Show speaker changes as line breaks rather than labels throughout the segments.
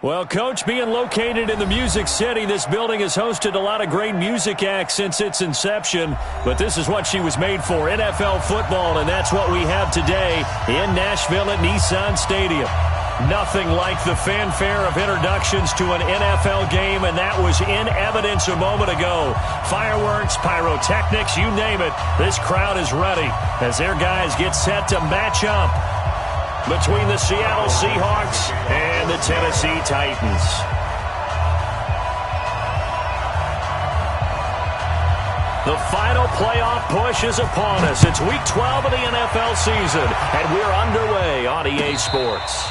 Well, Coach, being located in the Music City, this building has hosted a lot of great music acts since its inception. But this is what she was made for, NFL football, and that's what we have today in Nashville at Nissan Stadium. Nothing like the fanfare of introductions to an NFL game, and that was in evidence a moment ago. Fireworks, pyrotechnics, you name it. This crowd is ready as their guys get set to match up between the Seattle Seahawks and the Tennessee Titans. The final playoff push is upon us. It's Week 12 of the NFL season, and we're underway on EA Sports.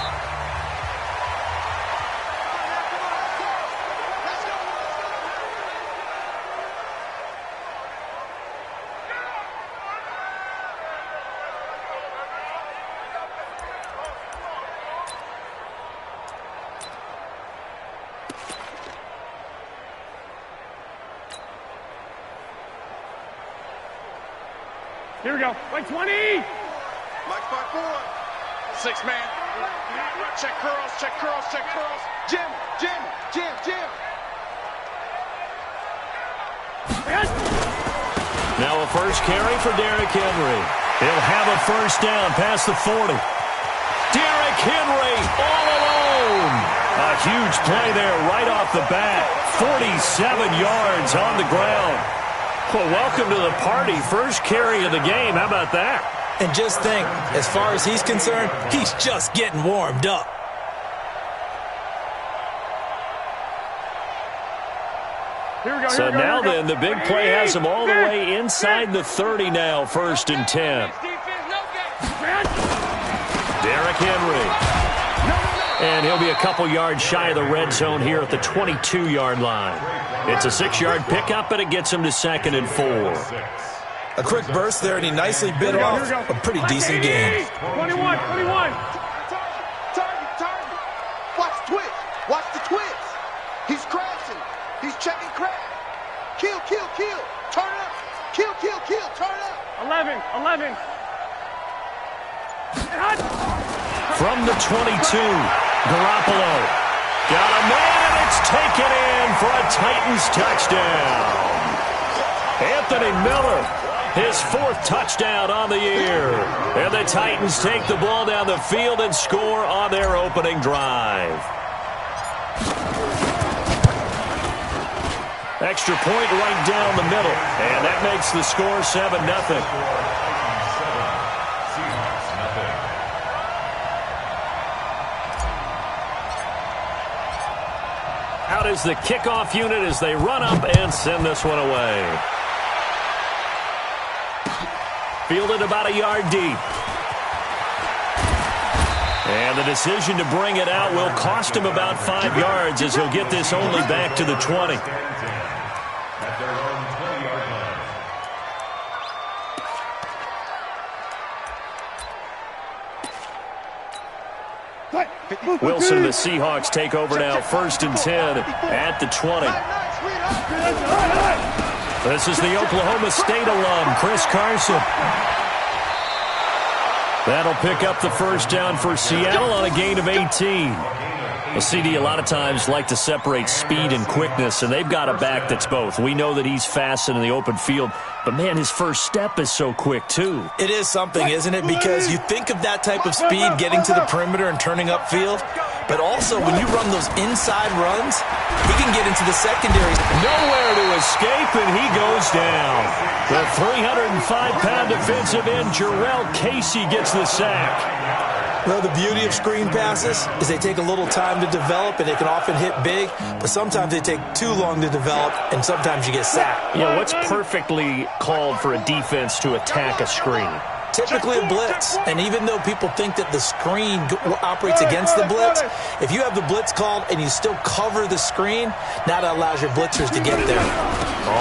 Here we go. Like 20.
Mike 5-4. 6-man. Check curls, check curls, check curls. Jim.
Now a first carry for Derrick Henry. He'll have a first down past the 40. Derrick Henry all alone. A huge play there right off the bat. 47 yards on the ground. Well, welcome to the party. First carry of the game. How about that?
And just think, as far as he's concerned, he's just getting warmed up.
So now then, the big play has him all the way inside the 30 now, 1st and 10. Derrick Henry. And he'll be a couple yards shy of the red zone here at the 22-yard line. It's a 6-yard pickup, and it gets him to 2nd and 4.
A quick burst there, and he nicely bit off a pretty decent game.
21.
Target. Watch the twitch. Watch the twitch. He's crashing. He's checking crash. Kill. Turn it up. Kill. Turn it up.
11.
From the 22, Garoppolo. Got a man, and it's taken in for a Titans touchdown. Anthony Miller, his 4th touchdown on the year. And the Titans take the ball down the field and score on their opening drive. Extra point right down the middle, and that makes the score 7-0. Out is the kickoff unit as they run up and send this one away. Fielded about a yard deep. And the decision to bring it out will cost him about 5 yards as he'll get this only back to the 20. Wilson and the Seahawks take over now, 1st and 10 at the 20. This is the Oklahoma State alum, Chris Carson. That'll pick up the first down for Seattle on a gain of 18. Well, CD a lot of times like to separate speed and quickness, and they've got a back that's both. We know that he's fast in the open field, but, man, his first step is so quick, too.
It is something, isn't it? Because you think of that type of speed getting to the perimeter and turning upfield, but also when you run those inside runs, he can get into the secondary.
Nowhere to escape, and he goes down. The 305-pound defensive end, Jarrell Casey, gets the sack.
Well, the beauty of screen passes is they take a little time to develop, and they can often hit big, but sometimes they take too long to develop, and sometimes you get sacked.
Yeah, what's perfectly called for a defense to attack a screen?
Typically a blitz, and even though people think that the screen operates against the blitz, if you have the blitz called and you still cover the screen, now that allows your blitzers to get there.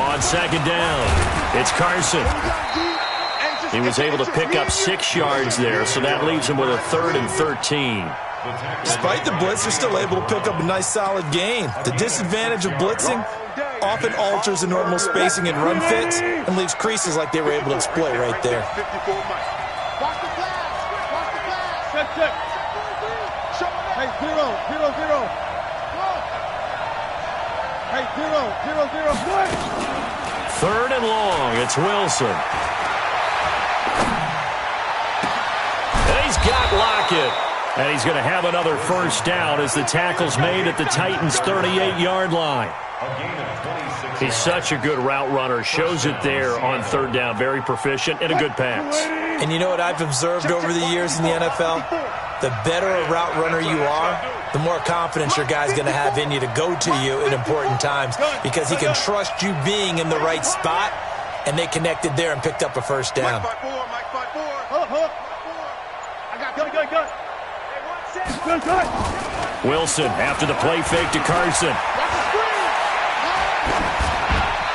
On 2nd down, it's Carson. He was able to pick up 6 yards there, so that leaves him with a 3rd and 13.
Despite the blitz, they're still able to pick up a nice solid gain. The disadvantage of blitzing often alters the normal spacing and run fits and leaves creases like they were able to exploit right there.
Hey, 0. Hey, 0, 0, 0, 1.
Third and long. It's Wilson. And he's got Lockett. And he's going to have another first down as the tackle's made at the Titans' 38-yard line. He's such a good route runner. Shows it there on third down. Very proficient and a good pass.
And you know what I've observed over the years in the NFL? The better a route runner you are, the more confidence your guy's going to have in you to go to you in important times because he can trust you being in the right spot, and they connected there and picked up a first down.
Wilson after the play fake to Carson.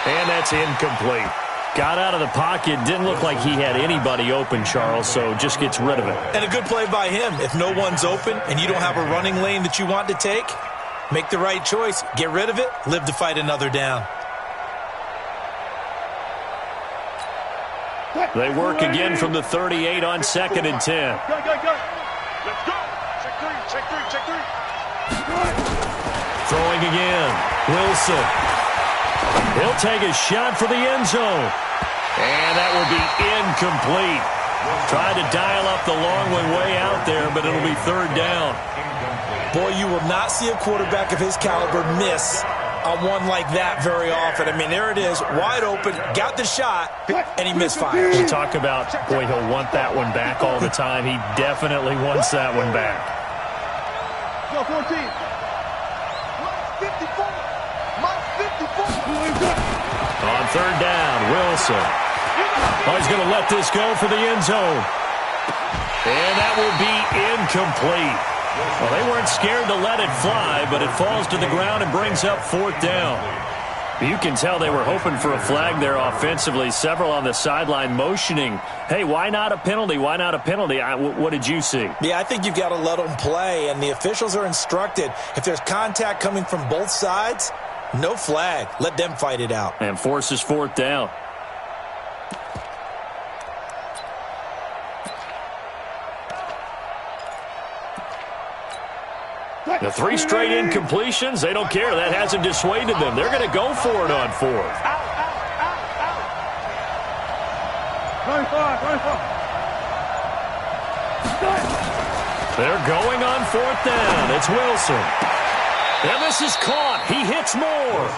And that's incomplete. Got out of the pocket. Didn't look like he had anybody open, Charles, so just gets rid of it.
And a good play by him. If no one's open and you don't have a running lane that you want to take, make the right choice. Get rid of it. Live to fight another down.
They work again from the 38 on 2nd and 10.
Go. Let's go. Check three.
Throwing again. Wilson. He'll take a shot for the end zone. And that will be incomplete. Tried to dial up the long way out there, but it'll be third down.
Boy, you will not see a quarterback of his caliber miss on one like that very often. I mean, there it is, wide open, got the shot, and he misfires.
We talk about, boy, he'll want that one back all the time. He definitely wants that one back.
Go, 14.
54.
On third down, Wilson. Oh, he's going to let this go for the end zone. And that will be incomplete. Well, they weren't scared to let it fly, but it falls to the ground and brings up fourth down. You can tell they were hoping for a flag there offensively. Several on the sideline motioning, hey, why not a penalty? Why not a penalty? What did you see?
Yeah, I think you've got to let them play, and the officials are instructed. If there's contact coming from both sides, no flag. Let them fight it out.
And forces fourth down. The 3 straight incompletions, they don't care. That hasn't dissuaded them. They're going to go for it on fourth.
25.
They're going on fourth down. It's Wilson. And this is caught. He hits more.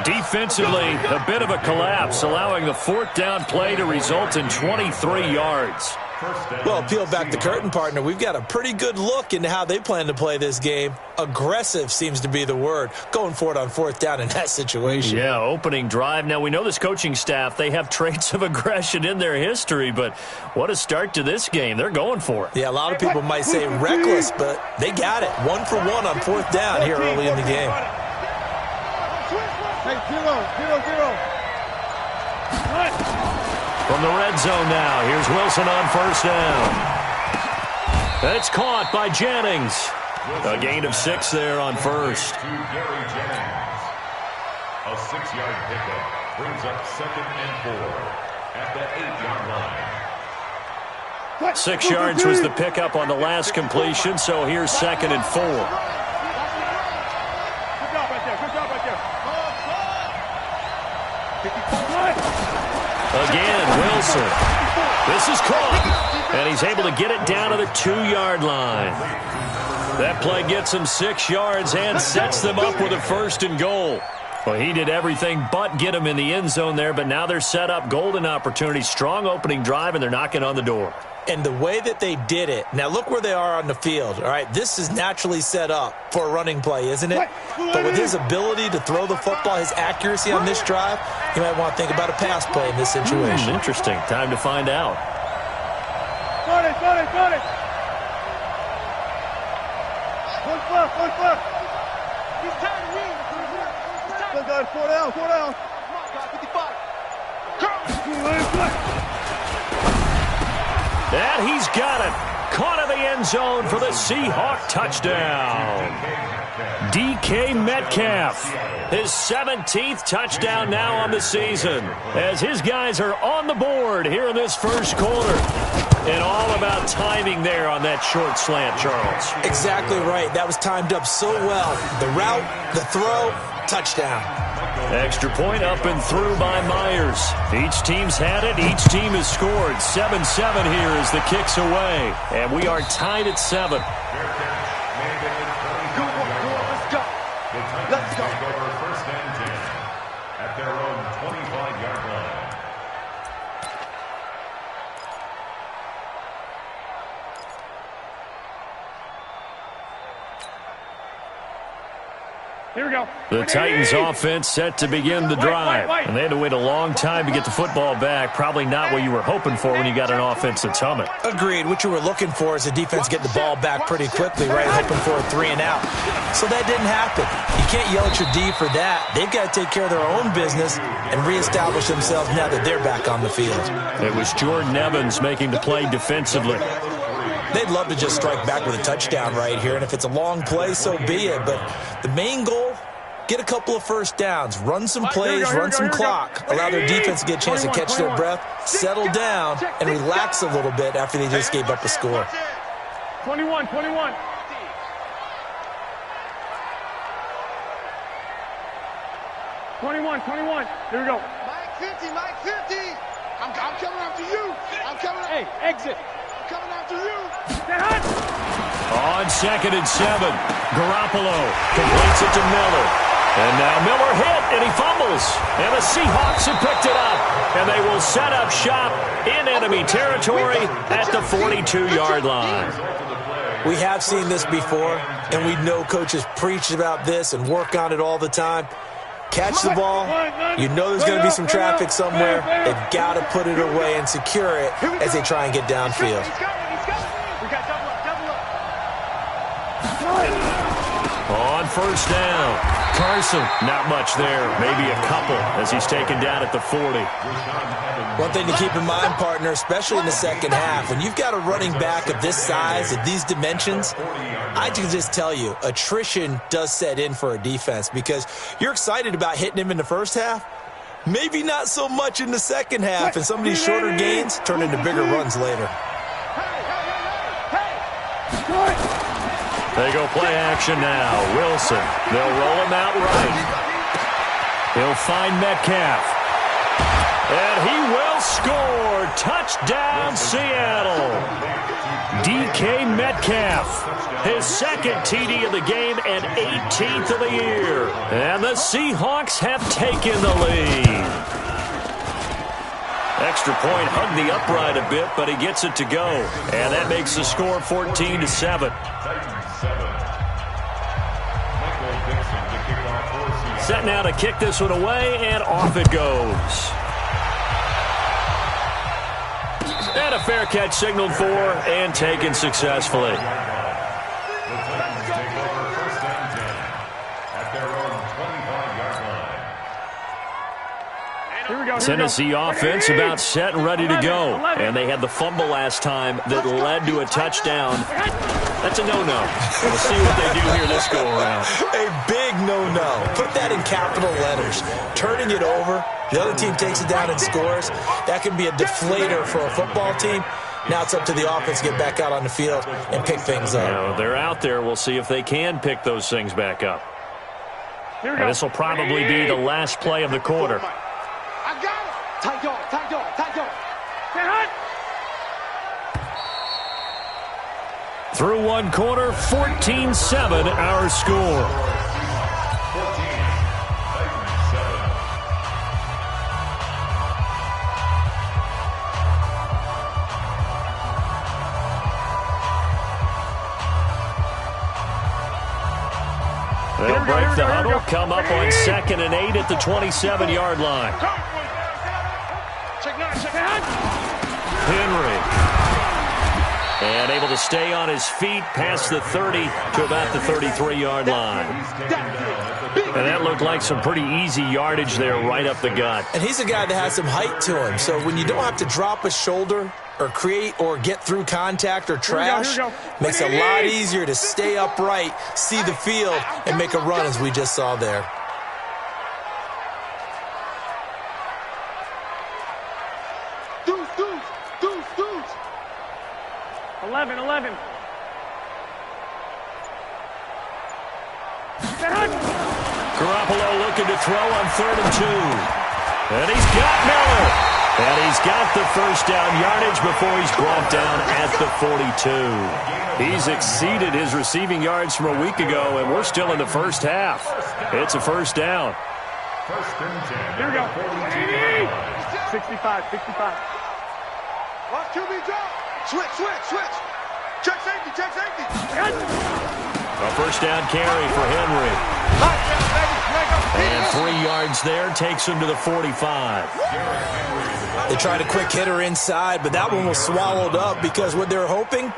Defensively, a bit of a collapse, allowing the fourth down play to result in 23 yards.
Well, peel back the curtain, partner. We've got a pretty good look into how they plan to play this game. Aggressive seems to be the word. Going for it on fourth down in that situation.
Yeah, opening drive. Now, we know this coaching staff, they have traits of aggression in their history, but what a start to this game. They're going for it.
Yeah, a lot of people might say reckless, but they got it. 1 for 1 on fourth down here early in the game.
Hey, 0.
From the red zone now, here's Wilson on first down. It's caught by Jennings. A gain of 6 there on first.
A 6-yard pickup brings up 2nd and 4 at the 8-yard line.
6 yards was the pickup on the last completion, so here's 2nd and 4.
Good job right there.
Again, Wilson. This is caught, and he's able to get it down to the 2-yard line. That play gets him 6 yards and sets them up with a 1st and goal. Well, he did everything but get him in the end zone there, but now they're set up golden opportunity. Strong opening drive, and they're knocking on the door.
And the way that they did it, now look where they are on the field. All right, this is naturally set up for a running play, isn't it? But with his ability to throw the football, his accuracy on this drive, you might want to think about a pass play in this situation.
Interesting. Time to find out.
Got it. 1 foot.
He's tired of me.
Still got it. 4 down.
55.
And he's got it. Caught in the end zone for the Seahawk touchdown. DK Metcalf, his 17th touchdown now on the season, as his guys are on the board here in this first quarter. And all about timing there on that short slant, Charles.
Exactly right. That was timed up so well. The route, the throw, Touchdown.
Extra point up and through by Myers. Each team's had it. Each team has scored. 7-7 here as the kick's away. And we are tied at 7.
Let's go.
First and 10 at their own 25-yard line.
Here we go.
The Titans offense set to begin the drive. And they had to wait a long time to get the football back. Probably not what you were hoping for when you got an offense that's humming.
Agreed. What you were looking for is a defense getting the ball back pretty quickly, right? Hoping for a 3 and out. So that didn't happen. You can't yell at your D for that. They've got to take care of their own business and reestablish themselves now that they're back on the field.
It was Jordan Evans making the play defensively.
They'd love to just strike back with a touchdown right here, and if it's a long play, so be it. But the main goal, get a couple of first downs, run some plays, run some clock, allow their defense to get a chance to catch their breath, settle down, and relax a little bit after they just gave up a score.
21. 21. Here we go.
Mike 50. I'm coming after you.
Hey, exit.
Coming after you.
On 2nd and 7, Garoppolo completes it to Miller. And now Miller hit, and he fumbles. And the Seahawks have picked it up. And they will set up shop in enemy territory at the 42-yard line.
We have seen this before, and we know coaches preach about this and work on it all the time. Catch the ball. You know there's going to be some traffic somewhere. They've got to put it away and secure it as they try and get downfield.
On first down, Carson, not much there. Maybe a couple as he's taken down at the 40.
One thing to keep in mind, partner, especially in the second half, when you've got a running back of this size, of these dimensions, I can just tell you, attrition does set in for a defense because you're excited about hitting him in the first half. Maybe not so much in the second half, and some of these shorter gains turn into bigger runs later.
They go play action now. Wilson, they'll roll him out right. He'll find Metcalf. And he will score. Touchdown, Seattle. DK Metcalf, his second TD of the game and 18th of the year. And the Seahawks have taken the lead. Extra point hugged the upright a bit, but he gets it to go. And that makes the score 14-7. Set now to kick this one away, and off it goes. And a fair catch signaled for and taken successfully. Tennessee offense about set and ready to go. And they had the fumble last time that led to a touchdown. That's a no-no. We'll see what they do here this go-around.
A big no-no. Put that in capital letters. Turning it over, the other team takes it down and scores. That can be a deflator for a football team. Now it's up to the offense to get back out on the field and pick things up.
You know, they're out there. We'll see if they can pick those things back up. And this will probably be the last play of the quarter.
I got it. Tight dog.
Through one quarter, 14-7 our score. They'll break the huddle, come up on 2nd and 8 at the 27-yard line. Henry. And able to stay on his feet past the 30 to about the 33-yard line. And that looked like some pretty easy yardage there right up the gut.
And he's a guy that has some height to him. So when you don't have to drop a shoulder or create or get through contact or trash, makes it a lot easier to stay upright, see the field, and make a run as we just saw there.
Deuce.
11.
Garoppolo looking to throw on 3rd and 2. And he's got Miller. And he's got the first down yardage before he's brought down at the 42. He's exceeded his receiving yards from a week ago, and we're still in the first half. It's a first down.
First and 10.
Here we go. 65, 65.
Watch QB drop. Switch, switch, switch. Check safety, check safety.
A first down carry for Henry. And 3 yards there takes him to the 45.
They tried a quick hitter inside, but that one was swallowed up because what they're hoping,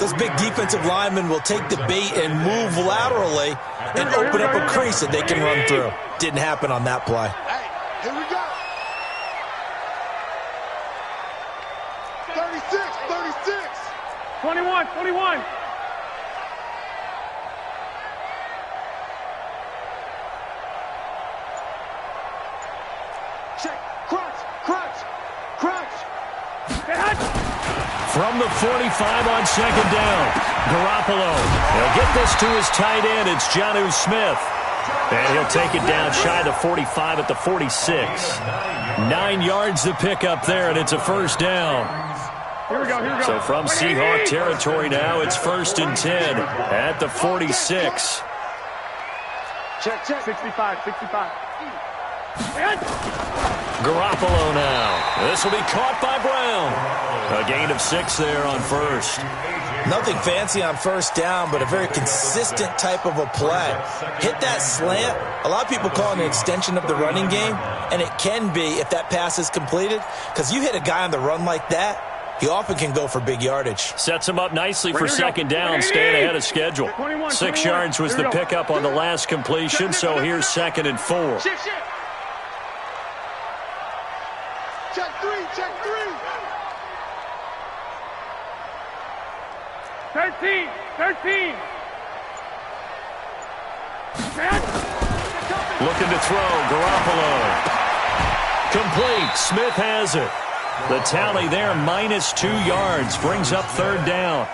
those big defensive linemen will take the bait and move laterally and open up a crease that they can run through. Didn't happen on that play.
Hey, here we go. 36, 36.
21, 21.
Check, crunch, crunch, crunch.
From the 45 on 2nd down, Garoppolo. He'll get this to his tight end. It's Jonnu Smith. And he'll take it down shy of the 45 at the 46. 9 yards to pick up there, and it's a first down.
Here we go, here we go.
So from Seahawk territory now, it's 1st and 10 at the 46.
Check, check. 65, 65.
Garoppolo now. This will be caught by Brown. A gain of 6 there on first.
Nothing fancy on first down, but a very consistent type of a play. Hit that slant. A lot of people call it an extension of the running game, and it can be if that pass is completed, because you hit a guy on the run like that, he often can go for big yardage.
Sets him up nicely for 2nd down, staying ahead of schedule. 6 yards was the pickup on the last completion, so here's 2nd and 4.
Shift, shift. Check 3, check 3.
13, 13.
Looking to throw, Garoppolo. Complete, Smith has it. The tally there, -2 yards, brings up 3rd down.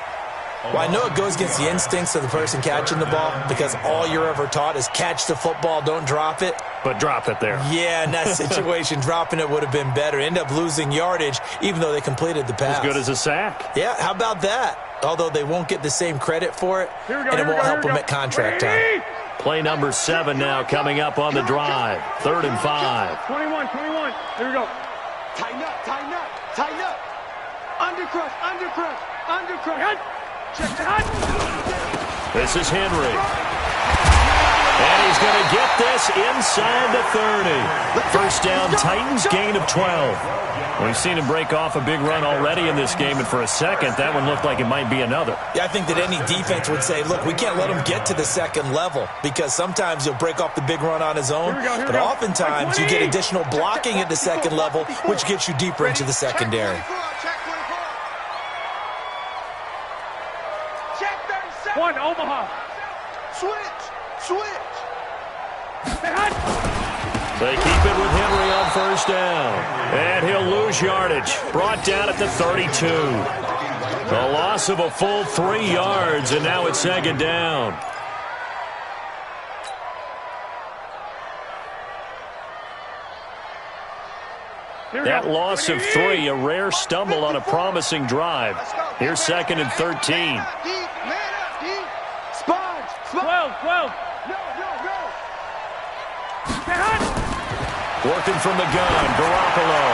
Well, I know it goes against the instincts of the person catching the ball because all you're ever taught is catch the football, don't drop it.
But drop it there.
Yeah, in that situation, dropping it would have been better. End up losing yardage, even though they completed the pass.
As good as a sack.
Yeah, how about that? Although they won't get the same credit for it, and it won't help them at contract time.
Play number 7 now coming up on the drive. 3rd and 5.
21, 21. Here we go.
Tighten up, tighten up, tighten up. Undercrush, undercrush, undercrush. Check that.
This is Henry. And he's going to get this inside the 30. First down, Titans, gain of 12. We've seen him break off a big run already in this game, and for a second, that one looked like it might be another.
Yeah, I think that any defense would say, look, we can't let him get to the 2nd level because sometimes he'll break off the big run on his own, but oftentimes you get additional blocking at the 2nd level, which gets you deeper into the secondary.
Check 24. Check 37.
1, Omaha.
Switch, switch.
They keep it with Henry on first down. And he'll lose yardage. Brought down at the 32. A loss of a full 3 yards, and now it's 2nd down. That loss of 3, a rare stumble on a promising drive. Here's 2nd and 13.
Man up, D. Sponge.
12, 12.
No, no, no.
Working from the gun, Garoppolo.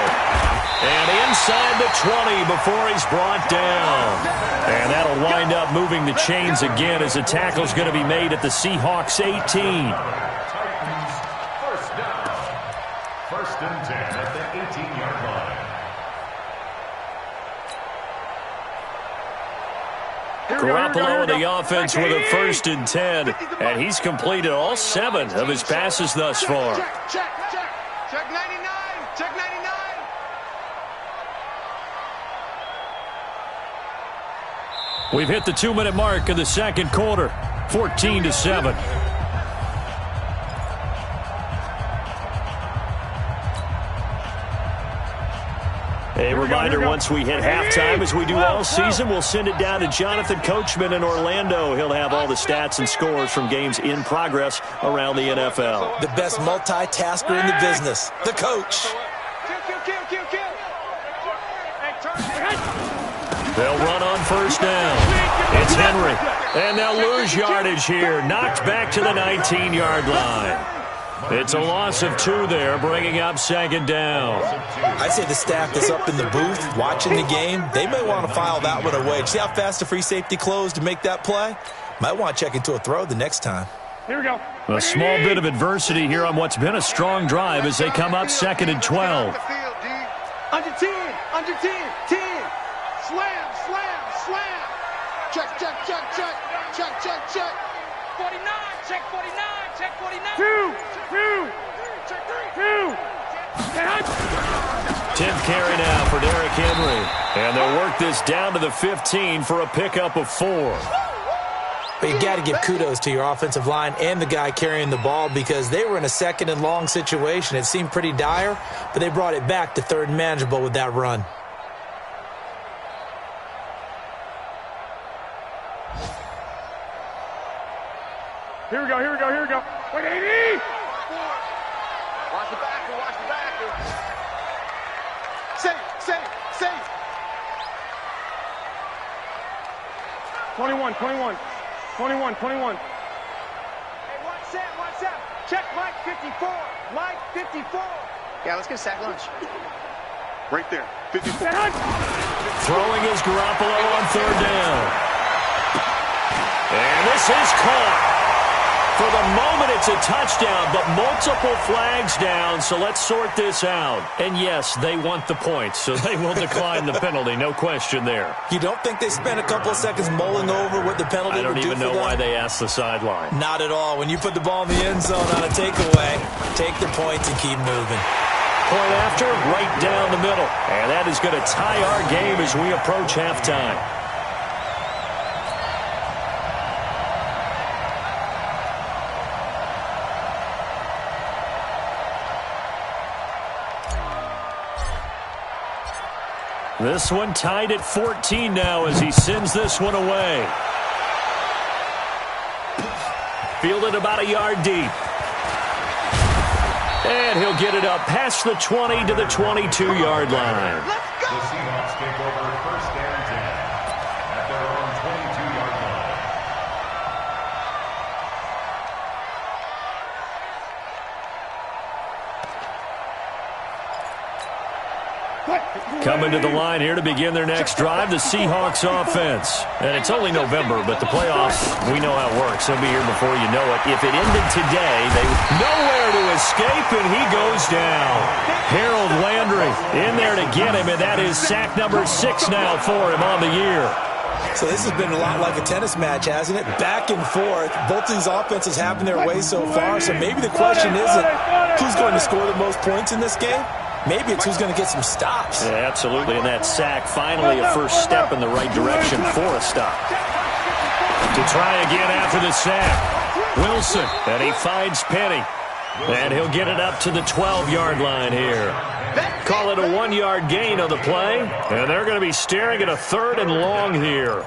And inside the 20 before he's brought down. And that'll wind up moving the chains again as the tackle's going to be made at the Seahawks 18.
First down. 1st and 10 at the 18-yard line.
Garoppolo in the offense with a 1st and 10. And he's completed all 7 of his passes thus far.
Check, check, check. Check 99, check 99.
We've hit the 2-minute mark of the 2nd quarter. 14-7. A reminder, once we hit halftime, as we do all season, we'll send it down to Jonathan Coachman in Orlando. He'll have all the stats and scores from games in progress around the NFL.
The best multitasker in the business, the coach.
They'll run on first down. It's Henry. And they'll lose yardage here. Knocked back to the 19-yard line. It's a loss of 2 there, bringing up second down.
I say the staff that's up in the booth watching the game, they may want to file that one away. See how fast the free safety closed to make that play? Might want to check into a throw the next time.
Here we go.
A small bit of adversity here on what's been a strong drive as they come up second and 12.
Under 10, under 10, 10. Slam, slam, slam. Check, check, check, check. Check, check, check.
49, check 49, check 49.
2.
10th carry now for Derrick Henry. And they'll work this down to the 15 for a pickup of 4.
But you got to give kudos to your offensive line and the guy carrying the ball because they were in a second and long situation. It seemed pretty dire, but they brought it back to third and manageable with that run.
Here we go. Wait, 80.
Watch the backer, watch the backer. Safe.
21. 21.
Hey, watch out. Check Mike 54. Mike 54.
Yeah, let's get a sack lunch. Right there, 54.
Throwing is Garoppolo on third down. And this is caught. For the moment, it's a touchdown, but multiple flags down, so let's sort this out. And yes, they want the points, so they will decline the penalty, no question there.
You don't think they spent a couple of seconds mulling over what the penalty would do for them?
I don't even know why they asked the sideline.
Not at all. When you put the ball in the end zone on a takeaway, take the points and keep moving.
Point after, right down the middle. And that is going to tie our game as we approach halftime. This one tied at 14 now as he sends this one away. Fielded about a yard deep. And he'll get it up past the 20 to the 22-yard line.
The Seahawks take over first and 10 at their own 22-yard line.
Coming to the line here to begin their next drive, the Seahawks offense. And it's only November, but the playoffs, we know how it works. They'll be here before you know it. If it ended today, they nowhere to escape, and he goes down. Harold Landry in there to get him, and that is sack number 6 now for him on the year.
So this has been a lot like a tennis match, hasn't it? Back and forth. Both these offenses having their way so far, so maybe the question isn't who's going to score the most points in this game. Maybe it's who's going to get some stops.
Yeah, absolutely, and that sack finally a first step in the right direction for a stop. To try again after the sack, Wilson, and he finds Penny. And he'll get it up to the 12-yard line here. Call it a 1-yard gain on the play, and they're going to be staring at a 3rd and long here.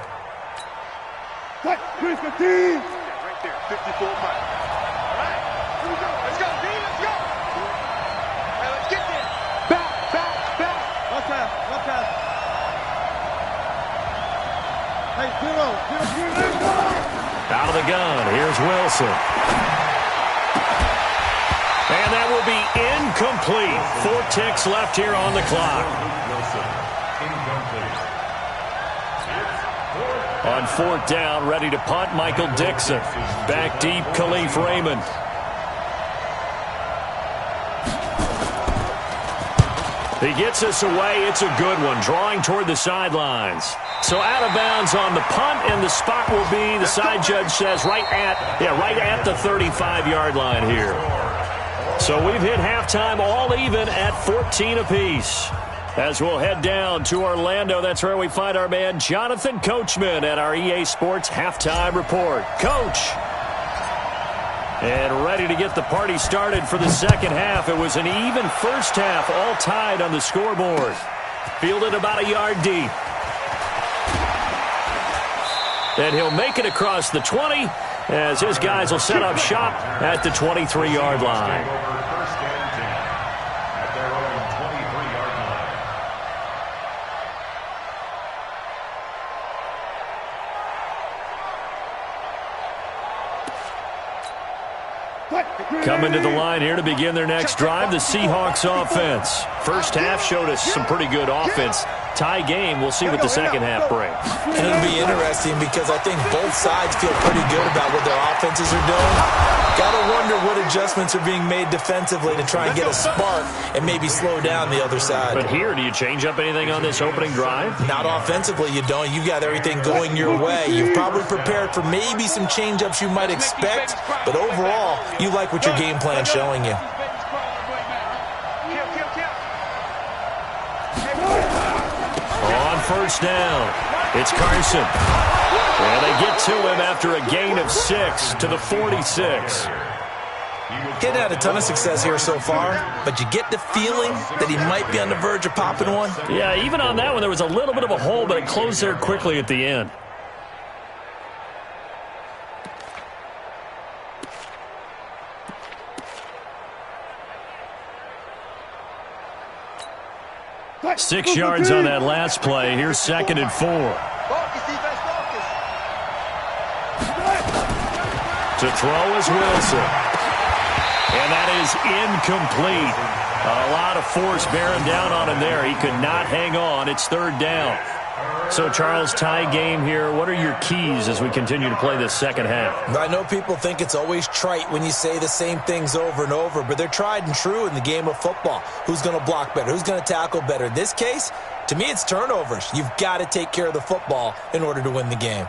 Right there,
54 miles. Let's go, D, let's go. Hey, let's get there. Back.
Watch out. Hey, zero.
Out of the gun, here's Wilson. And that will be incomplete. 4 ticks left here on the clock. On 4th down, ready to punt, Michael Dixon. Back deep, Khalif Raymond. He gets us away. It's a good one, drawing toward the sidelines. So out of bounds on the punt, and the spot will be, the side judge says, right at the 35-yard line here. So we've hit halftime all even at 14 apiece. As we'll head down to Orlando, that's where we find our man Jonathan Coachman at our EA Sports Halftime Report. Coach! And ready to get the party started for the second half. It was an even first half, all tied on the scoreboard. Fielded about a yard deep. And he'll make it across the 20 as his guys will set up shop at the 23-yard line.
First and 10 at their own 23-yard line.
Coming to the line here to begin their next drive, the Seahawks offense. First half showed us some pretty good offense. Tie game, we'll see what the second half brings.
And it'll be interesting because I think both sides feel pretty good about what their offenses are doing. Got to wonder what adjustments are being made defensively to try and get a spark and maybe slow down the other side.
But here, do you change up anything on this opening drive?
Not offensively, you don't. You've got everything going your way. You've probably prepared for maybe some change-ups you might expect, but overall, you like what your game plan's showing you.
On first down, it's Carson. And they get to him after a gain of 6 to the 46.
He's had a ton of success here so far, but you get the feeling that he might be on the verge of popping one.
Yeah, even on that one, there was a little bit of a hole, but it closed there quickly at the end. Six yards on that last play. Here's 2nd and 4. To throw is Wilson. And that is incomplete. A lot of force bearing down on him there. He could not hang on. It's 3rd down. So, Charles, tie game here. What are your keys as we continue to play this second half?
I know people think it's always trite when you say the same things over and over, but they're tried and true in the game of football. Who's going to block better? Who's going to tackle better? In this case, to me, it's turnovers. You've got to take care of the football in order to win the game.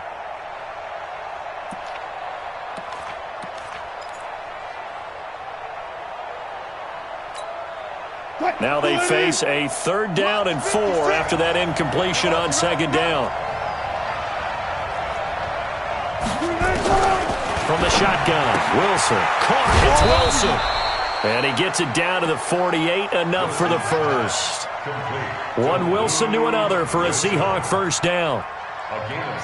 Now they face a 3rd down and 4 after that incompletion on 2nd down. From the shotgun, Wilson. Caught. It's Wilson. And he gets it down to the 48, enough for the first. One Wilson to another for a Seahawk first down.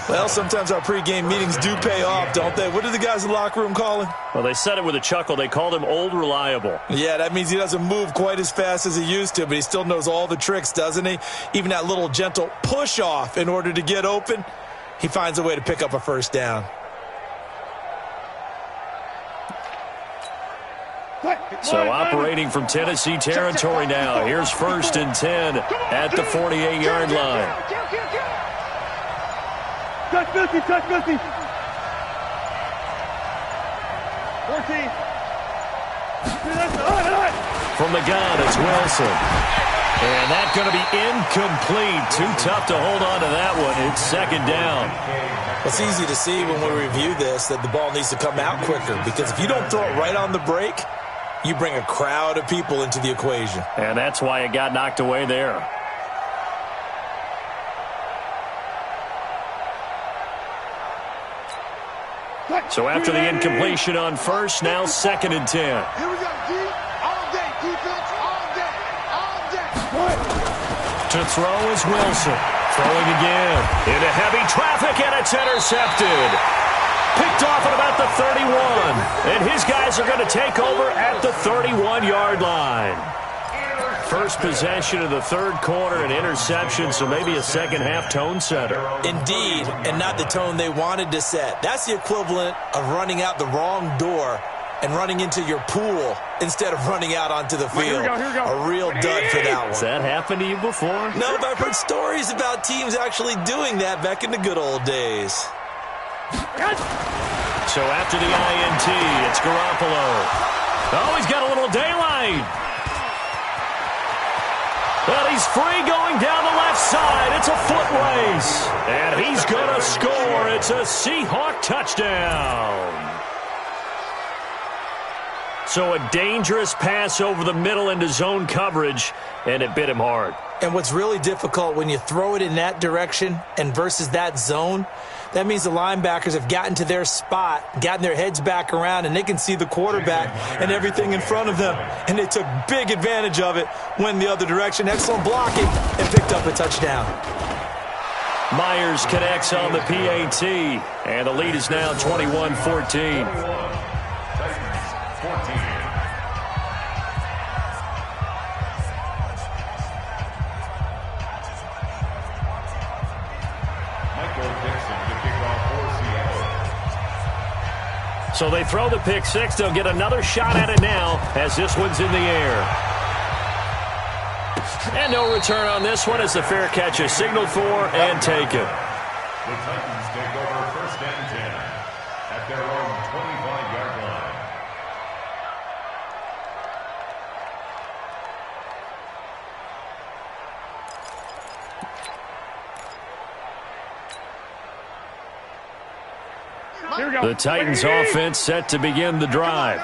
Well, sometimes our pregame meetings do pay off, don't they? What do the guys in the locker room call him?
Well, they said it with a chuckle. They called him Old Reliable.
Yeah, that means he doesn't move quite as fast as he used to, but he still knows all the tricks, doesn't he? Even that little gentle push-off in order to get open, he finds a way to pick up a first down.
So operating from Tennessee territory now. Here's 1st and 10 at the 48-yard line.
Touch Missy, touch Missy. 14.
From the gun, it's Wilson. And that's going to be incomplete. Too tough to hold on to that one. It's 2nd down.
It's easy to see when we review this that the ball needs to come out quicker, because if you don't throw it right on the break, you bring a crowd of people into the equation.
And that's why it got knocked away there. So after the incompletion on first, now 2nd and 10.
Here we go, D. All day, defense, all day, all day.
To throw is Wilson. Throwing again. Into heavy traffic, and it's intercepted. Picked off at about the 31. And his guys are going to take over at the 31-yard line. First possession of the 3rd quarter, an interception, so maybe a second-half tone setter.
Indeed, and not the tone they wanted to set. That's the equivalent of running out the wrong door and running into your pool instead of running out onto the field.
Here we go.
A real dud for that one.
Has that happened to you before?
No, but I've heard stories about teams actually doing that back in the good old days.
So after the INT, it's Garoppolo. Oh, he's got a little daylight. Well, he's free going down the left side. It's a foot race. And he's going to score. It's a Seahawk touchdown. So a dangerous pass over the middle into zone coverage, and it bit him hard.
And what's really difficult when you throw it in that direction and versus that zone, That means the linebackers have gotten to their spot, gotten their heads back around, and they can see the quarterback and everything in front of them. And they took big advantage of it, went the other direction. Excellent blocking, and picked up a touchdown.
Myers connects on the PAT, and the lead is now 21-14. So they throw the pick six. They'll get another shot at it now as this one's in the air. And no return on this one as the fair catch is signaled for and taken.
The Titans take over first and 10 at their own 25-yard line.
The Titans offense set to begin the drive.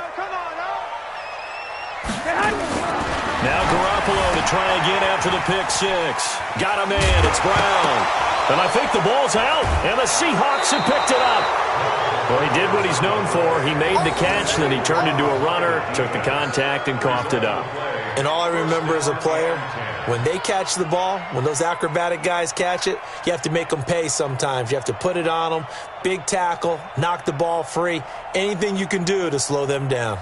Now Garoppolo to try again after the pick six. Got a man. It's Brown. And I think the ball's out. And the Seahawks have picked it up. Well, he did what he's known for. He made the catch, then he turned into a runner, took the contact, and coughed it up.
And all I remember as a player, when they catch the ball, when those acrobatic guys catch it, you have to make them pay sometimes. You have to put it on them, big tackle, knock the ball free, anything you can do to slow them down.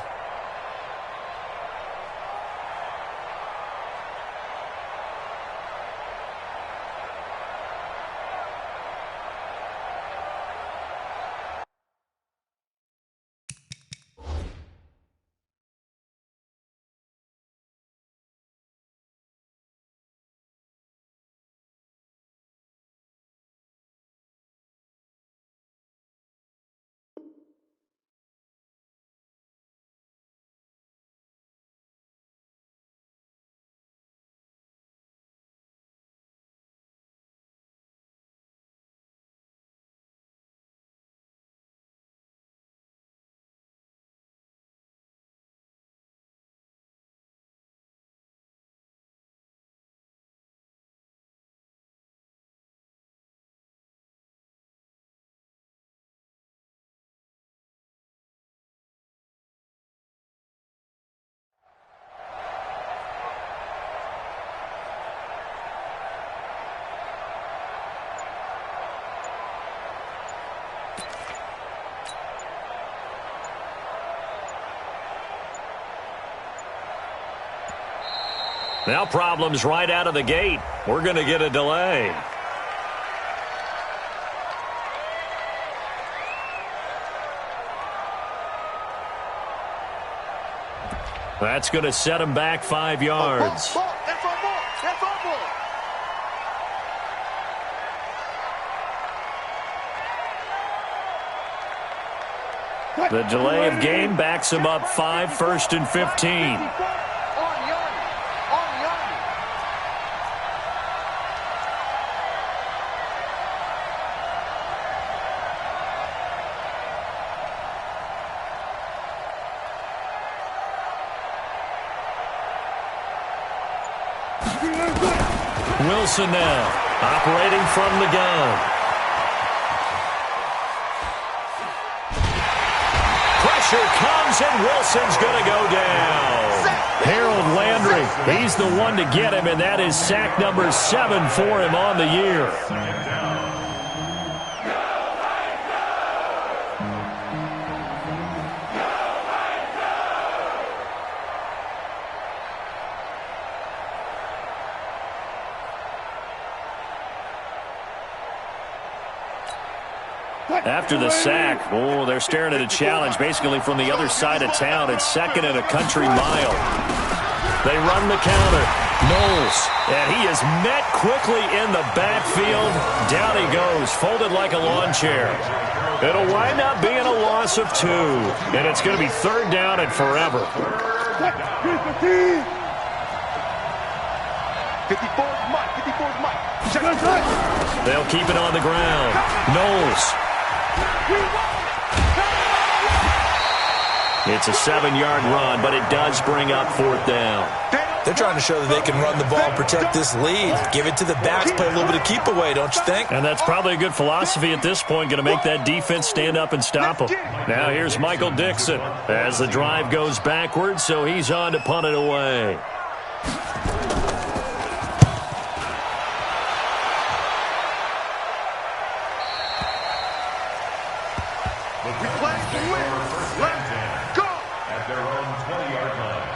Now problems right out of the gate. We're going to get a delay. That's going to set him back 5 yards. The delay of game backs him up 5, 1st and 15. Wilson now, operating from the gun. Pressure comes, and Wilson's going to go down. Harold Landry, he's the one to get him, and that is sack number 7 for him on the year. After the sack, they're staring at a challenge basically from the other side of town. It's 2nd and a country mile. They run the counter. Knowles, and he is met quickly in the backfield. Down he goes, folded like a lawn chair. It'll wind up being a loss of 2, and it's going to be 3rd down and forever.
54's Mike.
They'll keep it on the ground. Knowles. It's a 7-yard run, but it does bring up 4th down.
They're trying to show that they can run the ball and protect this lead. Give it to the backs, play a little bit of keep away, don't you think?
And that's probably a good philosophy at this point, going to make that defense stand up and stop them. Now here's Michael Dixon as the drive goes backwards, so he's on to punt it away.
At their own 20-yard line.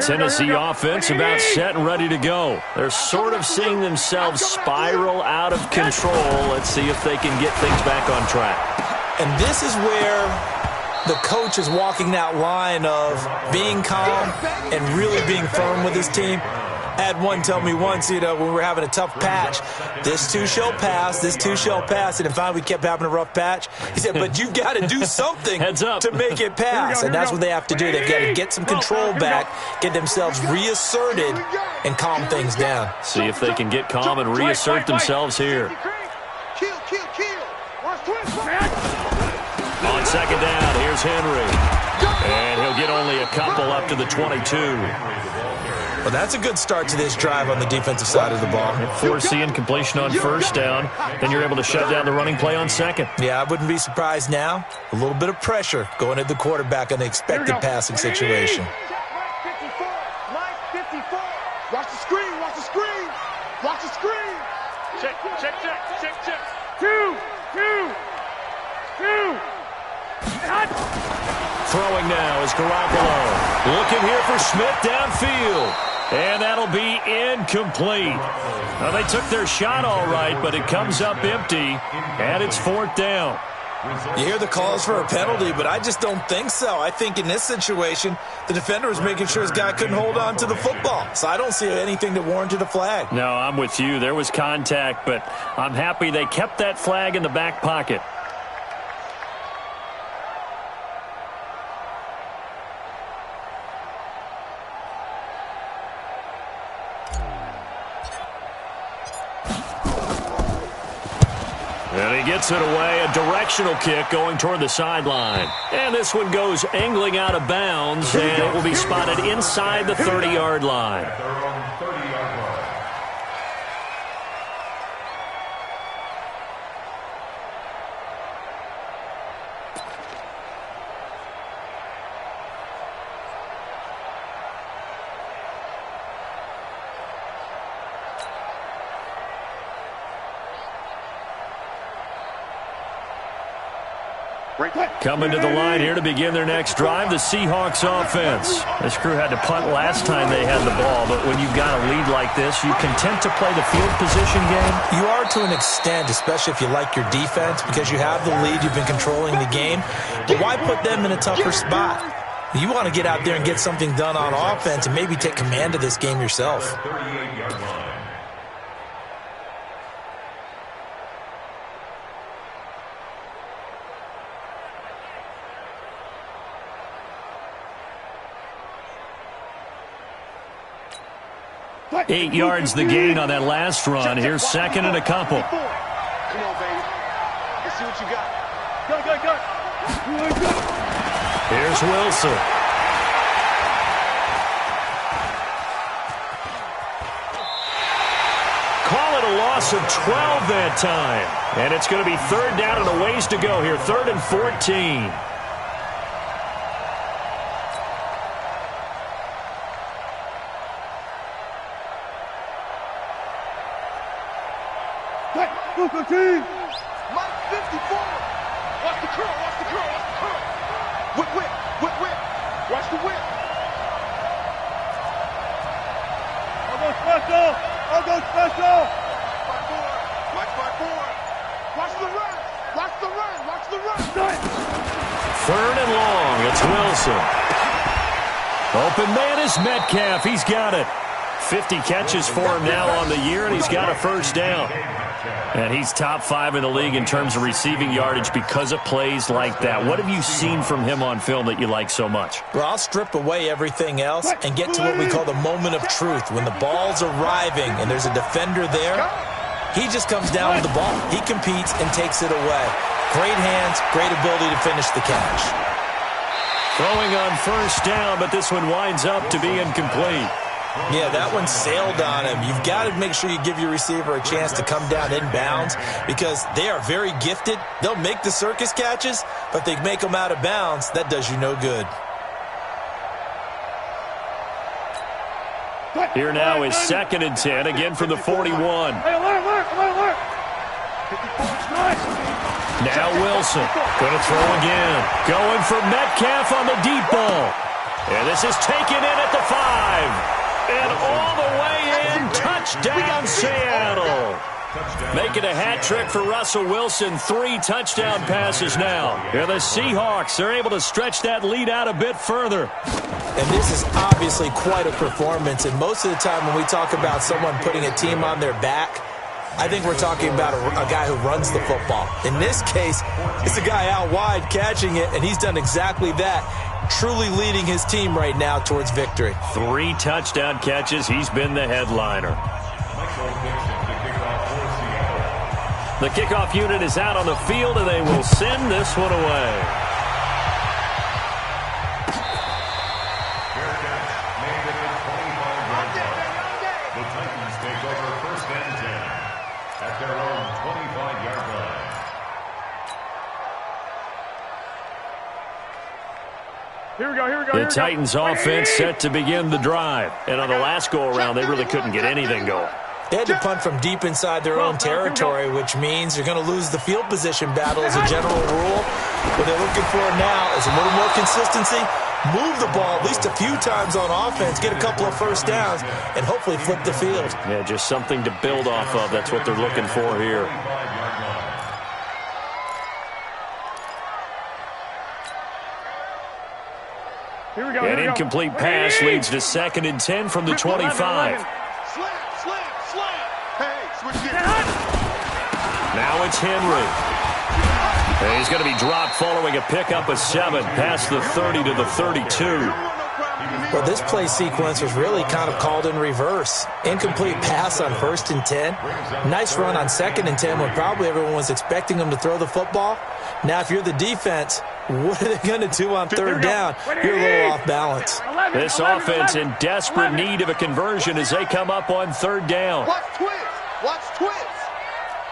Tennessee offense about set and ready to go. They're sort of seeing themselves spiral out of control. Let's see if they can get things back on track.
And this is where the coach is walking that line of being calm and really being firm with his team. I had one tell me once, when we were having a tough patch, this too shall pass, this too shall pass. And finally we kept having a rough patch. He said, but you've got to do something to make it pass. And that's what they have to do. They've got to get some control back, get themselves reasserted, and calm things down.
See if they can get calm and reassert themselves here.
Kill.
On second down, here's Henry. And he'll get only a couple up to the 22.
Well, that's a good start to this drive on the defensive side of the ball.
Force the incompletion on first down. Then you're able to shut down the running play on second.
Yeah, I wouldn't be surprised now. A little bit of pressure going at the quarterback on the expected passing situation.
Mike 54.
Watch the screen. Watch the screen.
Check. Two.
Throwing now is Garoppolo. Looking here for Smith downfield. And that'll be incomplete. Now, they took their shot all right, but it comes up empty, and it's fourth down.
You hear the calls for a penalty, but I just don't think so. I think in this situation, the defender was making sure his guy couldn't hold on to the football. So I don't see anything that warranted a flag.
No, I'm with you. There was contact, but I'm happy they kept that flag in the back pocket. And he gets it away, a directional kick going toward the sideline. And this one goes angling out of bounds, and it will be spotted inside the 30-yard line.
At their own 30-yard line.
Coming to the line here to begin their next drive, the Seahawks offense. This crew had to punt last time they had the ball, but when you've got a lead like this, you content to play the field position game?
You are to an extent, especially if you like your defense, because you have the lead, you've been controlling the game. But why put them in a tougher spot? You want to get out there and get something done on offense and maybe take command of this game yourself.
38-yard line.
Eight yards the gain on that last run. Here's second and a couple.
Come on, baby. Let's see what you got.
Go.
Here's Wilson. Call it a loss of 12 that time. And it's going to be third down and a ways to go here. 3rd and 14.
Go team!
Mike 54. Watch the curl. Whip. Watch the whip.
I'll go special!
Wilson. Open man is Metcalf. He's got it. 50 catches for him now on the year, and he's got a first down. And he's top 5 in the league in terms of receiving yardage because of plays like that. What have you seen from him on film that you like so much?
Well, I'll strip away everything else and get to what we call the moment of truth. When the ball's arriving and there's a defender there, he just comes down with the ball. He competes and takes it away. Great hands, great ability to finish the catch.
Throwing on first down, but this one winds up to be incomplete.
Yeah, that one sailed on him. You've got to make sure you give your receiver a chance to come down inbounds because they are very gifted. They'll make the circus catches, but they make them out of bounds. That does you no good.
Here now is 2nd and 10, again from the 41. Now Wilson, going to throw again. Going for Metcalf on the deep ball. And this is taken in at the 5. And all the way in, touchdown Seattle. Making a hat trick for Russell Wilson, 3 touchdown passes now. And the Seahawks are able to stretch that lead out a bit further.
And this is obviously quite a performance. And most of the time when we talk about someone putting a team on their back, I think we're talking about a guy who runs the football. In this case, it's a guy out wide catching it, and he's done exactly that. Truly leading his team right now towards victory.
3 touchdown catches. He's been the headliner. The kickoff unit is out on the field, and they will send this one away.
The Titans take over 1st and 10 at their own 25-yard line.
Here we go.
The Titans offense set to begin the drive. And on the last go-around, they really couldn't get anything going.
They had to punt from deep inside their own territory, which means you're going to lose the field position battle as a general rule. What they're looking for now is a little more consistency, move the ball at least a few times on offense, get a couple of first downs, and hopefully flip the field.
Yeah, just something to build off of. That's what they're looking for here. An incomplete pass leads to 2nd and 10 from the 25. Now it's Henry. And he's going to be dropped following a pickup of 7 past the 30 to the 32.
Well, this play sequence was really kind of called in reverse. Incomplete pass on 1st and 10. Nice run on 2nd and 10 when probably everyone was expecting them to throw the football. Now, if you're the defense, what are they going to do on 3rd down? You're a little off balance.
This offense in desperate need of a conversion as they come up on 3rd down.
Watch twist. Watch twist.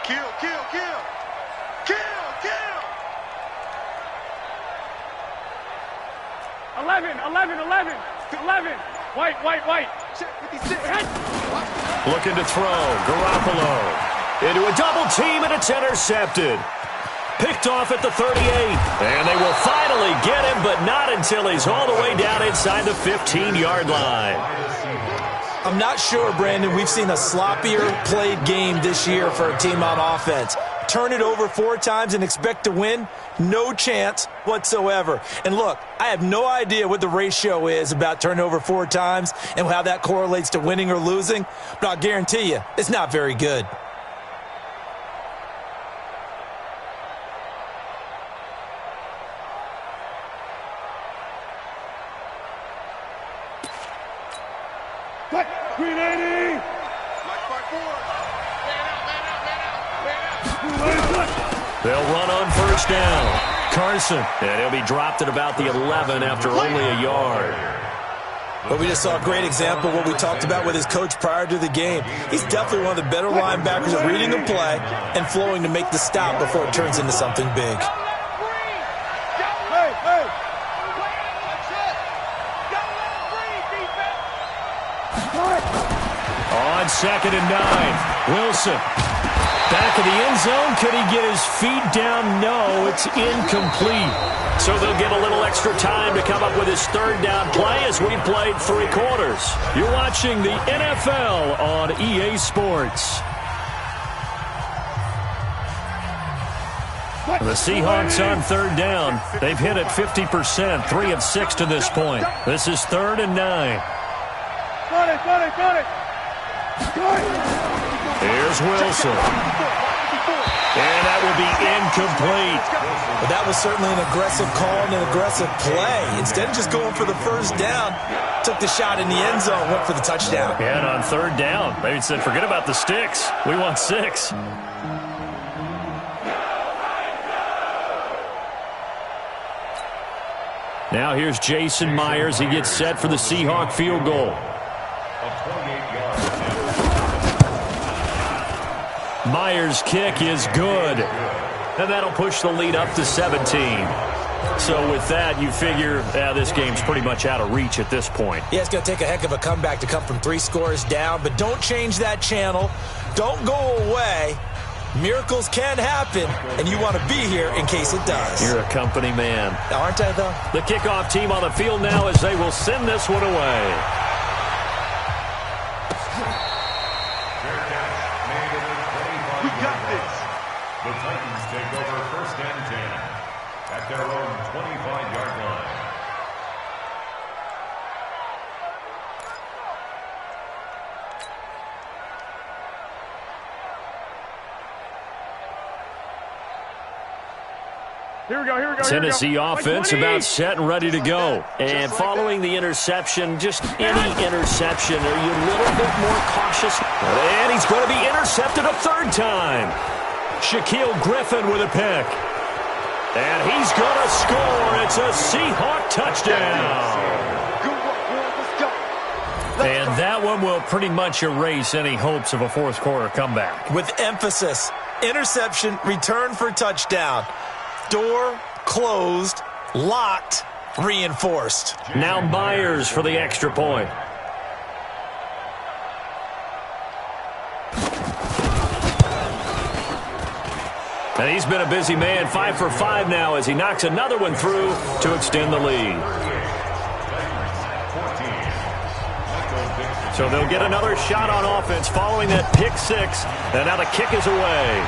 Kill.
11. White.
Check 56.
Looking to throw. Garoppolo into a double team, and it's intercepted. Picked off at the 38. And they will finally get him, but not until he's all the way down inside the 15-yard line.
I'm not sure, Brandon, we've seen a sloppier played game this year for a team on offense. Turn it over 4 times and expect to win? No chance whatsoever. And look, I have no idea what the ratio is about turning over 4 times and how that correlates to winning or losing, but I'll guarantee you, it's not very good.
They'll run on 1st down. Carson. And he'll be dropped at about the 11 after only a yard.
But we just saw a great example of what we talked about with his coach prior to the game. He's definitely one of the better linebackers at reading the play and flowing to make the stop before it turns into something big.
On 2nd and 9, Wilson. Back of the end zone. Could he get his feet down? No, it's incomplete. So they'll get a little extra time to come up with his 3rd down play as we played 3 quarters. You're watching the NFL on EA Sports. The Seahawks on third down. They've hit it 50%, 3 of 6 to this point. This is 3rd and 9.
Got it.
Here's Wilson. And that will be incomplete.
But that was certainly an aggressive call and an aggressive play. Instead of just going for the first down, took the shot in the end zone, went for the touchdown.
Yeah, and on third down, they said, forget about the sticks. We want 6. Now here's Jason Myers. He gets set for the Seahawk field goal. Myers' kick is good. And that'll push the lead up to 17. So with that, you figure this game's pretty much out of reach at this point.
Yeah, it's going to take a heck of a comeback to come from 3 scores down. But don't change that channel. Don't go away. Miracles can happen, and you want to be here in case it does.
You're a company man.
Aren't I, though?
The kickoff team on the field now as they will send this one away.
We got this.
The Titans take over 1st and 10 at their own 25-yard line.
Here we go.
Tennessee offense about set and ready to go. And following the interception, just any interception, are you a little bit more cautious? And he's going to be intercepted a 3rd time. Shaquille Griffin with a pick. And he's going to score. It's a Seahawk touchdown. And that one will pretty much erase any hopes of a 4th quarter comeback.
With emphasis, interception, return for touchdown. Door closed, locked, reinforced.
Now Myers for the extra point. And he's been a busy man, 5 for 5 now as he knocks another one through to extend the lead. So they'll get another shot on offense following that pick 6. And now the kick is away.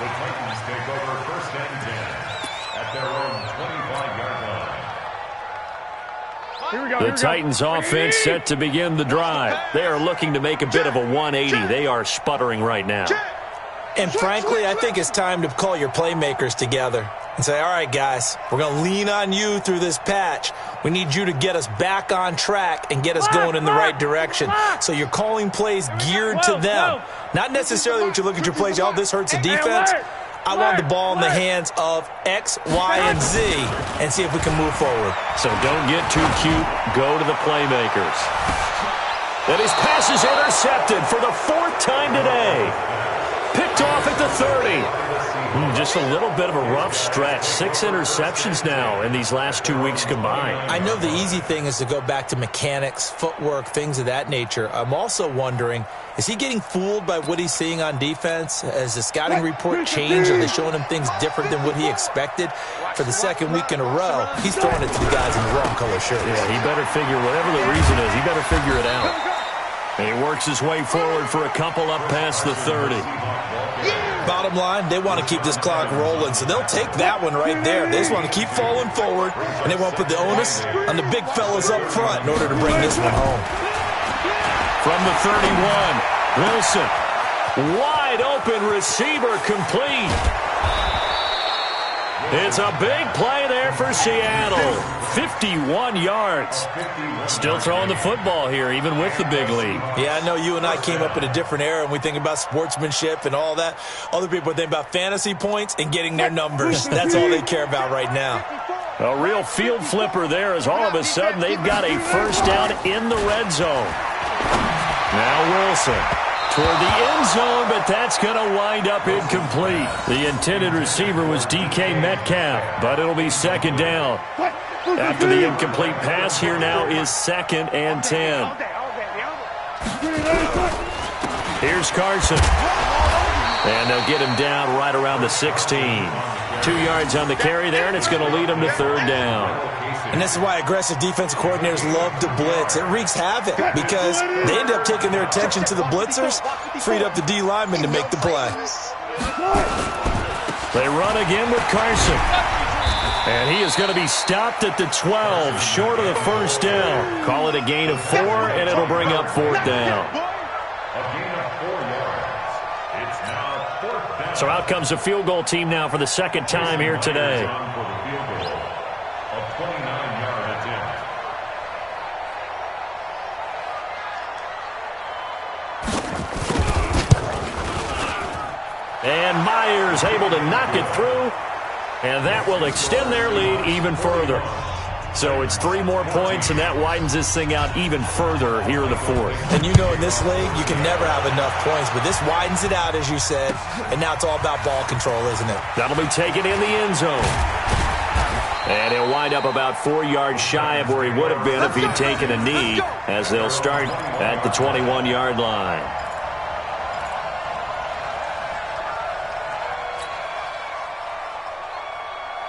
The Titans take over 1st and 10 at their own 25-yard line.
The Titans offense set to begin the drive. They are looking to make a bit of a 180. They are sputtering right now.
And frankly, I think it's time to call your playmakers together and say, all right, guys, we're going to lean on you through this patch. We need you to get us back on track and get us going in the right direction. So you're calling plays geared to them. Not necessarily what you look at your plays, oh, this hurts the defense. I want the ball in the hands of X, Y, and Z and see if we can move forward.
So don't get too cute. Go to the playmakers. And his pass is intercepted for the 4th time today. Picked off at the 30. Just a little bit of a rough stretch. 6 interceptions now in these last 2 weeks combined.
I know the easy thing is to go back to mechanics, footwork, things of that nature. I'm also wondering, is he getting fooled by what he's seeing on defense? Has the scouting report changed? Are they showing him things different than what he expected? For the 2nd week in a row, he's throwing it to the guys in the wrong color shirts.
Yeah, he better figure, whatever the reason is, he better figure it out. And he works his way forward for a couple up past the 30.
Bottom line, they want to keep this clock rolling, so they'll take that one right there. They just want to keep falling forward, and they want to put the onus on the big fellas up front in order to bring this one home.
From the 31, Wilson, wide open receiver complete. It's a big play there for Seattle. 51 yards. Still throwing the football here, even with the big lead.
Yeah, I know you and I came up in a different era, and we think about sportsmanship and all that. Other people think about fantasy points and getting their numbers. That's all they care about right now.
A real field flipper there as all of a sudden they've got a 1st down in the red zone. Now Wilson toward the end zone, but that's going to wind up incomplete. The intended receiver was DK Metcalf, but it'll be 2nd down. After the incomplete pass, here now is 2nd and 10. Here's Carson. And they'll get him down right around the 16. 2 yards on the carry there, and it's going to lead him to 3rd down.
And this is why aggressive defensive coordinators love to blitz. It wreaks havoc because they end up taking their attention to the blitzers, freed up the D lineman to make the play.
They run again with Carson. And he is going to be stopped at the 12, short of the first down. Call it a gain of 4, and it'll bring up 4th down.
A gain of 4 yards. It's now 4th down.
So out comes the field goal team now for the second time here today.
For the field goal. A 29-yard attempt.
And Myers able to knock it through. And that will extend their lead even further. So it's 3 more points, and that widens this thing out even further here in the 4th.
And you know in this league, you can never have enough points, but this widens it out, as you said, and now it's all about ball control, isn't it?
That'll be taken in the end zone. And he'll wind up about 4 yards shy of where he would have been if he'd taken a knee, as they'll start at the 21-yard line.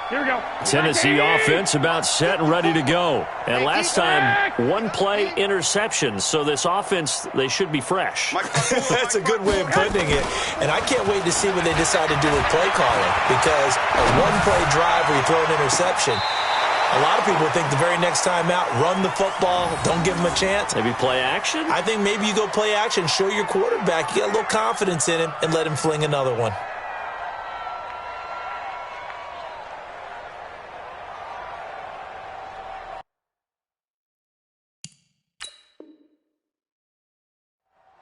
Here we go.
Tennessee offense about set and ready to go. And last time, 1-play interception. So this offense, they should be fresh.
That's a good way of putting it. And I can't wait to see what they decide to do with play calling, because a 1-play drive where you throw an interception, a lot of people think the very next time out, run the football, don't give them a chance.
Maybe play action?
I think maybe you go play action, show your quarterback, you get a little confidence in him, and let him fling another one.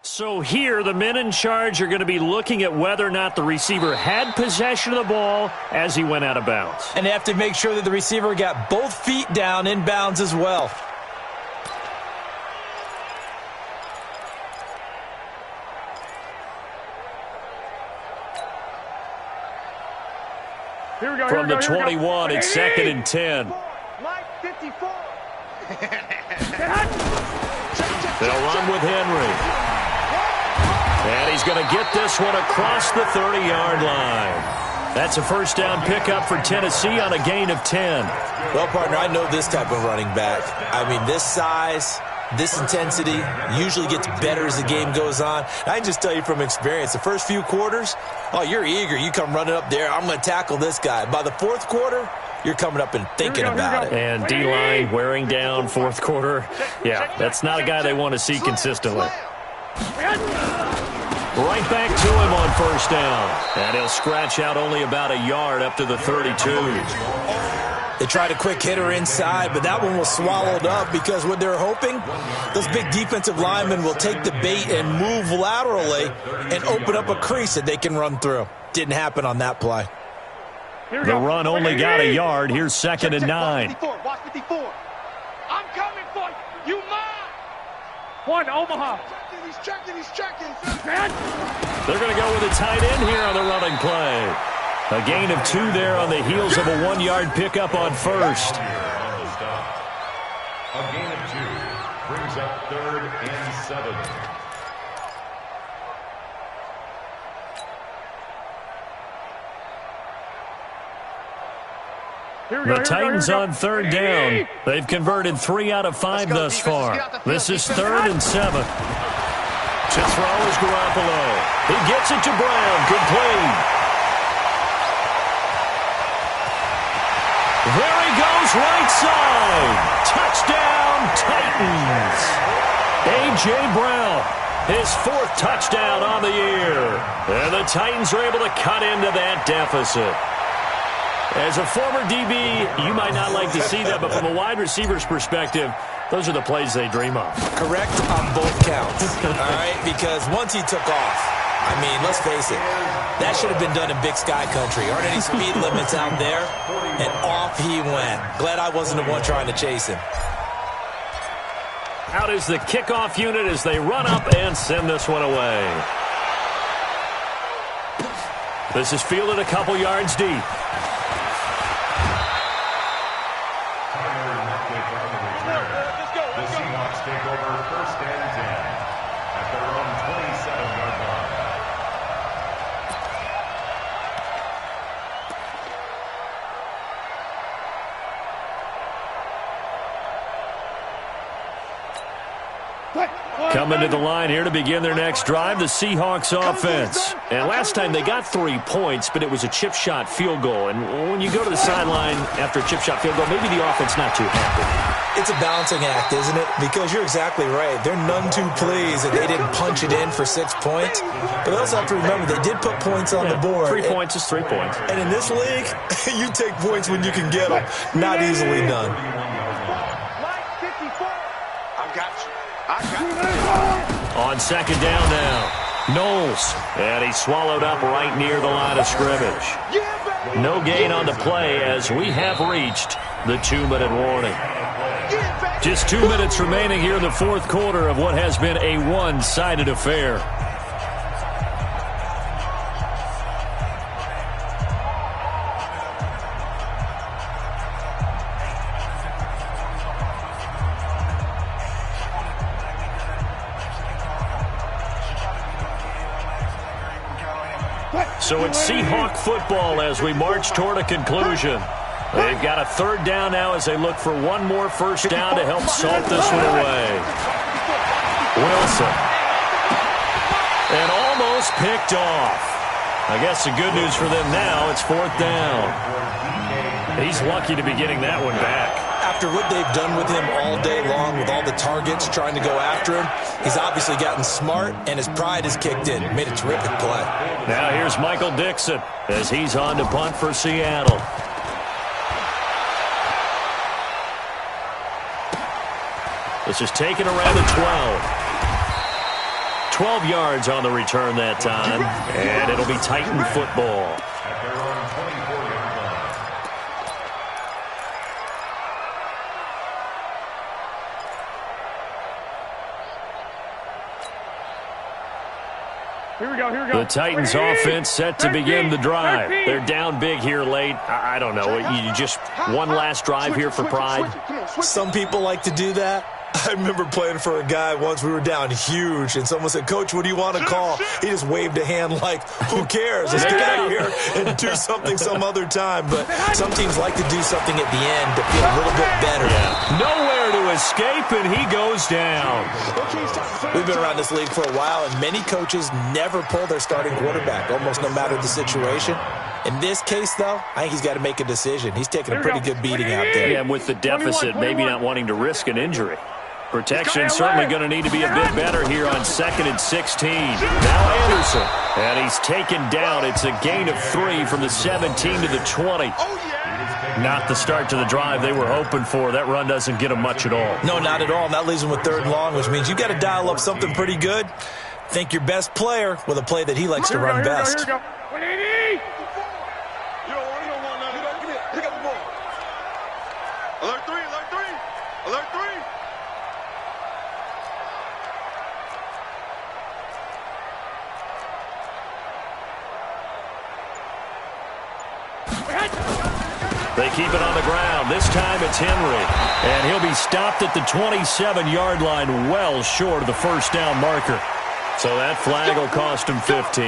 So here, the men in charge are going to be looking at whether or not the receiver had possession of the ball as he went out of bounds.
And they have to make sure that the receiver got both feet down in bounds as well.
Here we go.
From the 21, it's 2nd and 10.
Mike 54.
They'll run with Henry. And he's going to get this one across the 30-yard line. That's a first down pickup for Tennessee on a gain of 10.
Well, partner, I know this type of running back. I mean, this size, this intensity usually gets better as the game goes on. I can just tell you from experience, the first few quarters, oh, you're eager. You come running up there, I'm going to tackle this guy. By the 4th quarter, you're coming up and thinking about it.
And D-line wearing down 4th quarter. Yeah, that's not a guy they want to see consistently. Right back to him on first down. And he'll scratch out only about a yard up to the 32.
They tried a quick hitter inside, but that one was swallowed up because what they're hoping, those big defensive linemen will take the bait and move laterally and open up a crease that they can run through. Didn't happen on that play.
The run only got a yard. Here's 2nd and 9.
Watch 54. I'm coming for you. You mine.
One, Omaha.
He's checking.
They're going to go with a tight end here on the running play. A gain of 2 there on the heels of a 1-yard pickup on first.
A gain of 2 brings up 3rd and 7.
The Titans on 3rd down. They've converted 3 out of 5 thus far. This is 3rd and 7. To throw is Garoppolo. He gets it to Brown. Complete. There he goes, right side. Touchdown, Titans. A.J. Brown, his 4th touchdown on the year. And the Titans are able to cut into that deficit. As a former DB, you might not like to see that, but from a wide receiver's perspective, those are the plays they dream of.
Correct on both counts, all right? Because once he took off, I mean, let's face it, that should have been done in Big Sky Country. Aren't any speed limits out there? And off he went. Glad I wasn't the one trying to chase him.
Out is the kickoff unit as they run up and send this one away. This is fielded a couple yards deep.
The Seahawks take over 1st and 10 at their own 27-yard line.
Coming to the line here to begin their next drive, the Seahawks offense. And last time they got 3 points, but it was a chip shot field goal. And when you go to the sideline after a chip shot field goal, maybe the offense not too happy.
It's a balancing act, isn't it? Because you're exactly right. They're none too pleased that they didn't punch it in for 6 points. But they also have to remember they did put points on the board.
3 points is 3 points.
And in this league, you take points when you can get them. Not easily done.
On second down now, Knowles. And he swallowed up right near the line of scrimmage. No gain on the play as we have reached the 2-minute warning. Just 2 minutes remaining here in the fourth quarter of what has been a one-sided affair. So it's Seahawk football as we march toward a conclusion. They've got a third down now as they look for one more first down to help salt this one away. Wilson. And almost picked off. I guess the good news for them now, it's fourth down. He's lucky to be getting that one back.
After what they've done with him all day long with all the targets trying to go after him, he's obviously gotten smart and his pride has kicked in. Made a terrific play.
Now here's Michael Dixon as he's on to punt for Seattle. This is taken around the 12. 12 yards on the return that time, and it'll be Titan football.
Here we go, here we go.
The Titans offense set to begin the drive. They're down big here late. I don't know. You just one last drive here for pride.
Some people like to do that. I remember playing for a guy once. We were down huge, and someone said, "Coach, what do you want to call?" He just waved a hand like, who cares? Let's get out of here and do something some other time. But some teams like to do something at the end to feel a little bit better.
Yeah. Nowhere to escape, and he goes down.
We've been around this league for a while, and many coaches never pull their starting quarterback, almost no matter the situation. In this case, though, I think he's got to make a decision. He's taking a pretty good beating out there.
Yeah, with the deficit, maybe not wanting to risk an injury. Protection certainly going to need to be a bit better here on 2nd and 16. Now Anderson. And he's taken down. It's a gain of 3 from the 17 to the 20. Not the start to the drive they were hoping for. That run doesn't get them much at all.
No, not at all. And that leaves them with 3rd and long, which means you got to dial up something pretty good. Think your best player with a play that he likes to run best.
Here we go, here we go. 180.
You don't want nothing. Give me it. Pick up the ball. Alert 3, alert 3. Alert 3.
They keep it on the ground. This time it's Henry. And he'll be stopped at the 27-yard line, well short of the first down marker. So that flag will cost him 15.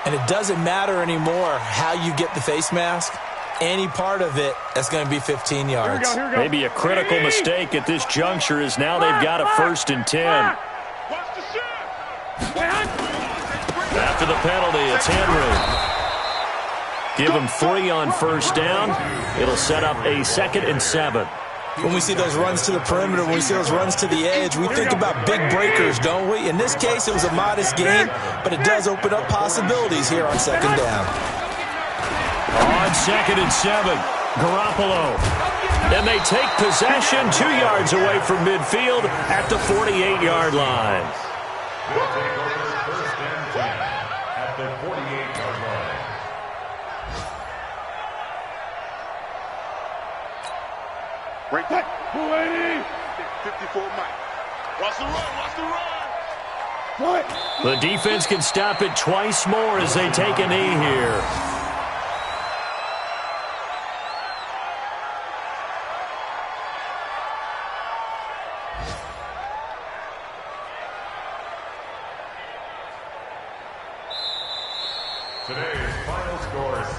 And it doesn't matter anymore how you get the face mask. Any part of it, that's going to be 15 yards.
Here we go.
Maybe a critical mistake at this juncture is now they've got a 1st and 10. After the penalty, it's Henry. Give him 3 on first down. It'll set up a 2nd and 7.
When we see those runs to the perimeter, when we see those runs to the edge, we think about big breakers, don't we? In this case, it was a modest gain, but it does open up possibilities here on 2nd down.
On 2nd and 7, Garoppolo. And they take possession 2 yards away from midfield at the 48-yard line.
We'll take over 1st and 10 at the 48-yard line.
Right back. 54 Mike. Watch the run. Watch the run.
What?
The defense can stop it twice more as they take a knee here.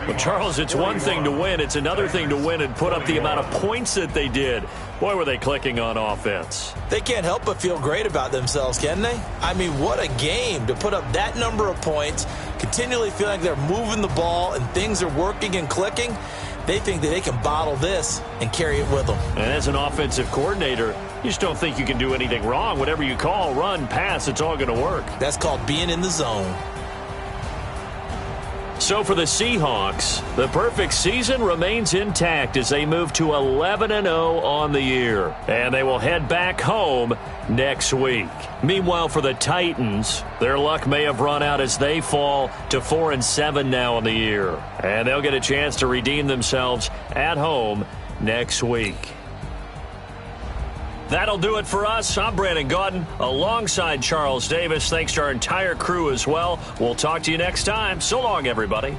Well, Charles, it's one thing to win. It's another thing to win and put up the amount of points that they did. Boy, were they clicking on offense.
They can't help but feel great about themselves, can they? I mean, what a game to put up that number of points, continually feel like they're moving the ball and things are working and clicking. They think that they can bottle this and carry it with them.
And as an offensive coordinator, you just don't think you can do anything wrong. Whatever you call, run, pass, it's all going to work.
That's called being in the zone.
So for the Seahawks, the perfect season remains intact as they move to 11-0 on the year. And they will head back home next week. Meanwhile, for the Titans, their luck may have run out as they fall to 4-7 now on the year. And they'll get a chance to redeem themselves at home next week. That'll do it for us. I'm Brandon Gaudin alongside Charles Davis. Thanks to our entire crew as well. We'll talk to you next time. So long, everybody.